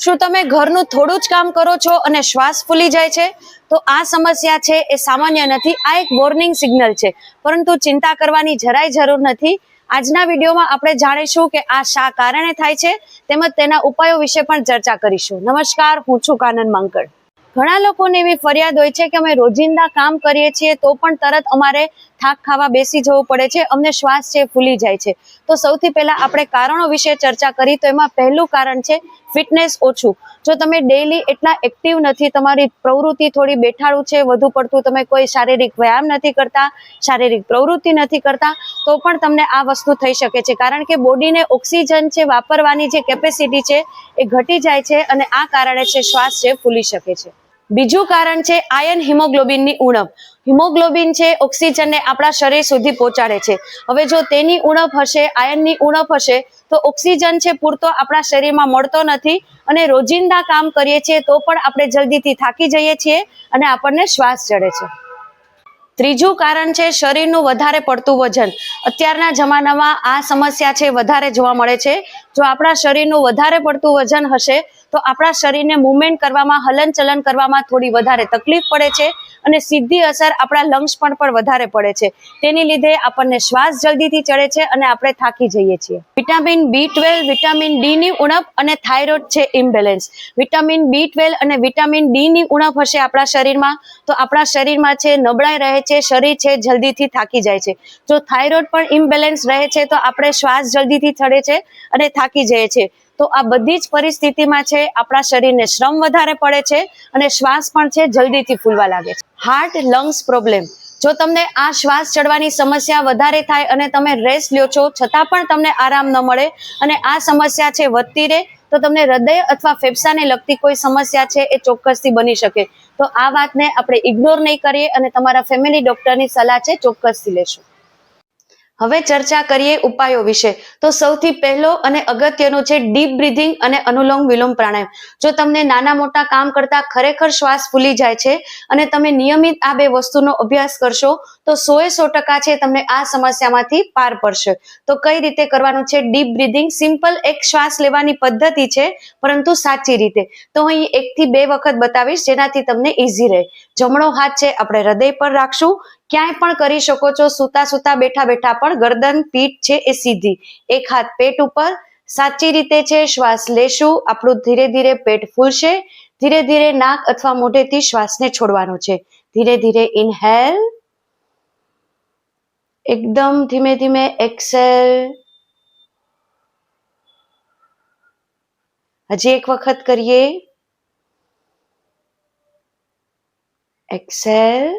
શું તમે ઘરનું થોડું જ કામ કરો છો અને શ્વાસ ફૂલી જાય છે? તો આ સમસ્યા છે એ સામાન્ય નથી, આ એક વોર્નિંગ સિગ્નલ છે, પરંતુ ચિંતા કરવાની જરાય જરૂર નથી. આજના વિડીયોમાં આપણે જાણીશું કે આ શા કારણે થાય છે તેમજ તેના ઉપાયો વિશે પણ ચર્ચા કરીશું. નમસ્કાર, હું છું કાનન માંકડ. ઘણા લોકોને એવી ફરિયાદ હોય છે કે અમે રોજિંદા કામ કરીએ છીએ તો પણ તરત અમારે થાક ખાવા બેસી જવું પડે છે, અમને શ્વાસ છે ફૂલી જાય છે. તો સૌથી પહેલા આપણે કારણો વિશે ચર્ચા કરી તો એમાં પહેલું કારણ છે ફિટનેસ ઓછું. જો તમે ડેઈલી એટલા એક્ટિવ નથી, તમારી પ્રવૃત્તિ થોડી બેઠાડું છે, વધુ પડતું તમે કોઈ શારીરિક વ્યાયામ નથી કરતા, શારીરિક પ્રવૃત્તિ નથી કરતા, તો પણ તમને આ વસ્તુ થઈ શકે છે. કારણ કે બોડીને ઓક્સિજન છે વાપરવાની જે કેપેસિટી છે એ ઘટી જાય છે અને આ કારણે છે શ્વાસ છે ફૂલી શકે છે. બીજું કારણ છે આયર્ન હિમોગ્લોબિનની ઉણપ. હિમોગ્લોબિન છે ઓક્સિજનને આપણા શરીર સુધી પહોંચાડે છે. હવે જો તેની ઉણપ હશે, આયર્નની ઉણપ હશે, તો ઓક્સિજન છે પૂરતો આપણા શરીરમાં મળતો નથી અને રોજિંદા કામ કરીએ છીએ તો પણ આપણે જલ્દીથી થાકી જઈએ છીએ અને આપણને શ્વાસ ચડે છે. ત્રીજું કારણ છે શરીરનું વધારે પડતું વજન. અત્યારના જમાનામાં આ સમસ્યા છે વધારે જોવા મળે છે. જો આપણા શરીરનું વધારે પડતું વજન હશે તો આપણા શરીરને મૂવમેન્ટ કરવામાં, હલનચલન કરવામાં થોડી વધારે તકલીફ પડે છે અને સીધી અસર આપણા લંગ્સ પર પણ વધારે પડે છે. તેની લીધે આપણને શ્વાસ જલ્દીથી ચડે છે અને આપણે થાકી જઈએ છીએ. વિટામિન B12, વિટામિન D ની ઉણપ અને થાઇરોઇડ છે ઇમ્બેલેન્સ. વિટામિન B12 અને વિટામિન D ની ઉણપ હશે આપણા શરીરમાં તો આપણા શરીરમાં છે નબળાઈ રહે છે, શરીર છે જલ્દીથી થાકી જાય છે. જો થાઇરોઇડ પણ ઇમ્બેલેન્સ રહે છે તો આપણે શ્વાસ જલ્દીથી ચડે છે અને થાકી જઈએ છીએ. તો આ બધી જ પરિસ્થિતિમાં છે આપણા શરીરને શ્રમ વધારે પડે છે અને શ્વાસ પણ છે જલ્દીથી ફૂલવા લાગે છે. Heart lungs problem. જો તમને આ શ્વાસ ચડવાની સમસ્યા વધારે થાય અને તમે રેસ્ટ લ્યો છો છતાં પણ તમને આરામ ન મળે અને આ સમસ્યા છે વધતી રહે તો તમને હૃદય અથવા ફેફસાને લગતી કોઈ સમસ્યા છે એ ચોક્કસથી બની શકે. તો આ વાતને આપણે ઇગ્નોર નહીં કરીએ અને તમારા ફેમિલી ડોક્ટરની સલાહ છે ચોક્કસથી લેશું. હવે ચર્ચા કરીએ ઉપાયો વિશે. તો સૌથી પહેલો અને અગત્યનો છે ડીપ બ્રીધિંગ અને અનુલોમ વિલોમ પ્રાણાયામ. જો તમને નાના મોટા કામ કરતા ખરેખર શ્વાસ ફૂલી જાય છે અને તમે નિયમિત આ બે વસ્તુનો અભ્યાસ કરશો તો 100% છે તમને આ સમસ્યામાંથી પાર પડશે. તો કઈ રીતે કરવાનું છે ડીપ બ્રીધિંગ? સિમ્પલ એક શ્વાસ લેવાની પદ્ધતિ છે પરંતુ સાચી રીતે. તો અહીં 1 થી 2 વખત બતાવીશ જેનાથી તમને ઈઝી રહે. જમણો હાથ છે આપણે હૃદય પર રાખશું. ક્યાંય પણ કરી શકો છો, સૂતા સૂતા બેઠા બેઠા પણ ગરદન પીઠ છે એ સીધી. એક હાથ પેટ ઉપર. સાચી રીતે છે શ્વાસ લેશું, આપણું ધીરે ધીરે પેટ ફૂલશે. ધીરે ધીરે નાક અથવા મોઢેથી શ્વાસને છોડવાનો છે. ધીરે ધીરે ઇનહેલ, એકદમ ધીમે ધીમે એક્સેલ. હજી એક વખત કરીએ. Excel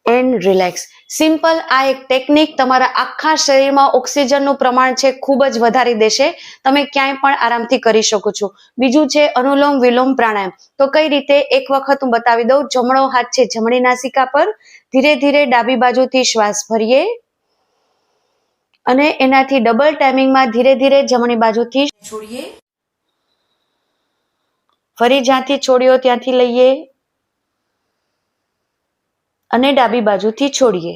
and relax. સિમ્પલ આ એક ટેકનિક તમારા આખા શરીરમાં ઓક્સિજનનું પ્રમાણ છે ખૂબ જ વધારી દેશે. તમે ક્યાંય પણ આરામથી કરી શકો છો. બીજું છે અનુલોમ વિલોમ પ્રાણાયામ. તો કઈ રીતે? એક વખત હું બતાવી દઉં. જમણો હાથ છે જમણી નાસિકા પર. ધીરે ધીરે ડાબી બાજુથી શ્વાસ ભરીએ અને એનાથી ડબલ ટાઈમિંગમાં ધીરે ધીરે જમણી બાજુથી છોડીએ. ફરી જ્યાંથી છોડ્યો ત્યાંથી લઈએ અને ડાબી બાજુથી છોડીએ.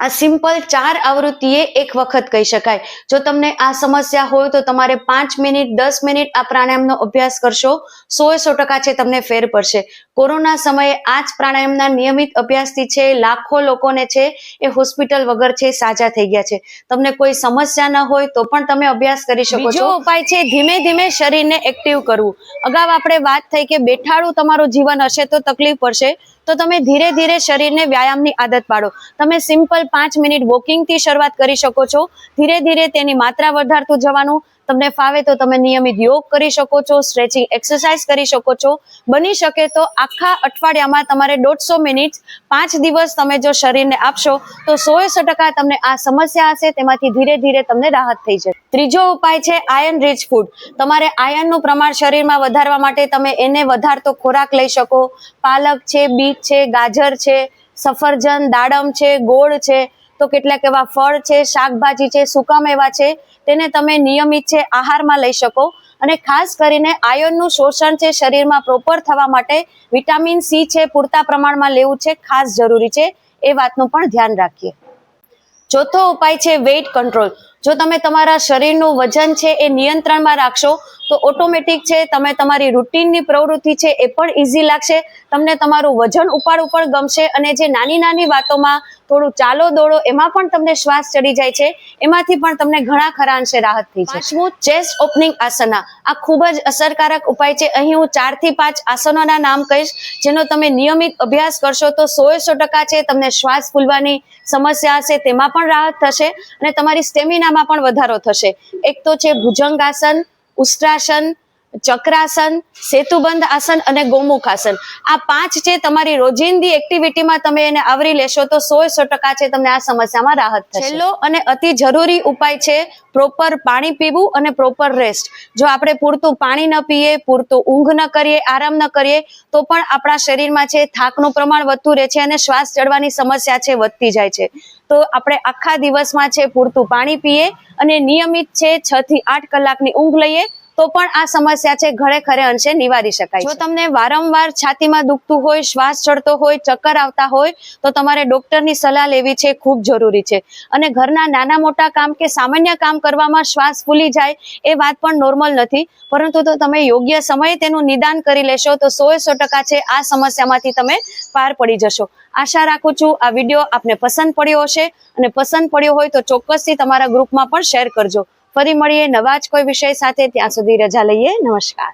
આ સિમ્પલ 4 આવૃત્તિએ એક વખત કહી શકાય. જો તમને આ સમસ્યા હોય તો તમારે 5 મિનિટ 10 મિનિટ આ પ્રાણાયામનો અભ્યાસ કરશો, 100% છે તમને ફેર પડશે. કોરોના સમયે આ જ પ્રાણાયામના નિયમિત અભ્યાસથી છે લાખો લોકોને છે એ હોસ્પિટલ વગર છે સાજા થઈ ગયા છે. તમને કોઈ સમસ્યા ન હોય તો પણ તમે અભ્યાસ કરી શકો છો. બીજો ઉપાય છે ધીમે ધીમે શરીરને એક્ટિવ કરવું. અગાઉ આપણે વાત થઈ કે બેઠાડું તમારું જીવન હશે તો તકલીફ પડશે, તો તમે ધીરે ધીરે શરીરને વ્યાયામની આદત પાડો. તમે સિમ્પલ 5 મિનિટ વોકિંગથી શરૂઆત કરી શકો છો. ધીરે ધીરે તેની માત્રા વધારતું જવાનું. તમને ફાવે તો તમે નિયમિત યોગ કરી શકો છો, સ્ટ્રેચિંગ એક્સરસાઇઝ કરી શકો છો. બની શકે તો આખા અઠવાડિયામાં તમારે 150 મિનિટ 5 દિવસ તમે જો શરીરને આપશો તો 100% તમને આ સમસ્યા હશે તેમાંથી ધીરે ધીરે તમને રાહત થઈ જશે. ત્રીજો ઉપાય છે આયર્ન રીચ ફૂડ. તમારે આયર્નનું પ્રમાણ શરીરમાં વધારવા માટે તમે એને વધારતો ખોરાક લઈ શકો. પાલક છે, બીટ છે, ગાજર છે, સફરજન, દાડમ છે, ગોળ છે, તો કેટલાક એવા ફળ છે, શાકભાજી છે, સૂકા મેવા છે, તેને તમે નિયમિત છે આહારમાં લઈ શકો. અને ખાસ કરીને આયર્નનું શોષણ છે શરીરમાં પ્રોપર થવા માટે વિટામિન C છે પૂરતા પ્રમાણમાં લેવું છે, ખાસ જરૂરી છે. એ વાતનું પણ ધ્યાન રાખીએ. ચોથો ઉપાય છે વેઇટ કંટ્રોલ. જો તમે તમારા શરીરનું વજન છે એ નિયંત્રણમાં રાખશો તો ઓટોમેટિક છે તમે તમારી રૂટીનની પ્રવૃત્તિ છે એ પણ ઇઝી લાગશે, તમને તમારું વજન ઉપાડવું પણ ગમશે, અને જે નાની નાની વાતોમાં થોડું ચાલો દોડો એમાં પણ તમને શ્વાસ ચડી જાય છે, એમાંથી પણ તમને ઘણા ખરા અંશે રાહત થઈ છે. પાંચમું ચેસ્ટ ઓપનિંગ આસના. આ ખૂબ જ અસરકારક ઉપાય છે. અહીં હું 4 થી 5 આસનોના નામ કહીશ, જેનો તમે નિયમિત અભ્યાસ કરશો તો 100% છે તમને શ્વાસ ફૂલવાની સમસ્યા હશે તેમાં પણ રાહત થશે અને તમારી સ્ટેમિનામાં પણ વધારો થશે. એક તો છે ભુજંગાસન, ઉષ્ટ્રાસન, ચક્રાસન, સેતુબંધ આસન અને ગોમુખ આસન. આ 5 છે તમારી રોજિંદી એક્ટિવિટીમાં તમે એને આવરી લેશો તો 100% છે તમને આ સમસ્યામાં રાહત થશે. છેલ્લો અને અતિ જરૂરી ઉપાય છે પ્રોપર પાણી પીવું અને પ્રોપર રેસ્ટ. જો આપણે પૂરતું પાણી ન પીએ, પૂરતું ઊંઘ ન કરીએ, આરામ ન કરીએ તો પણ આપણા શરીરમાં છે થાકનું પ્રમાણ વધતું રહે છે અને શ્વાસ ચડવાની સમસ્યા છે વધતી જાય છે. તો આપણે આખા દિવસમાં છે પૂરતું પાણી પીએ અને નિયમિત છે 6 થી 8 કલાકની ઊંઘ લઈએ તો પણ આ સમસ્યા છે ઘણે ખરે અંશે નિવારી શકાય. જો તમને વારંવાર છાતીમાં દુખતું હોય, શ્વાસ ચડતો હોય, ચક્કર આવતા હોય તો તમારે ડોક્ટરની સલાહ લેવી છે, ખૂબ જરૂરી છે. અને ઘરના નાના મોટા કામ કે સામાન્ય કામ કરવામાં શ્વાસ ફૂલી જાય એ વાત પણ નોર્મલ નથી, પરંતુ તો તમે યોગ્ય સમયે તેનું નિદાન કરી લેશો તો 100% છે આ સમસ્યામાંથી તમે પાર પડી જશો. આશા રાખું છું આ વિડીયો આપને પસંદ પડ્યો હશે, અને પસંદ પડ્યો હોય તો ચોક્કસથી તમારા ગ્રુપમાં પણ શેર કરજો. ફરી મળીએ નવા જ કોઈ વિષય સાથે. ત્યાં સુધી રજા લઈએ. નમસ્કાર.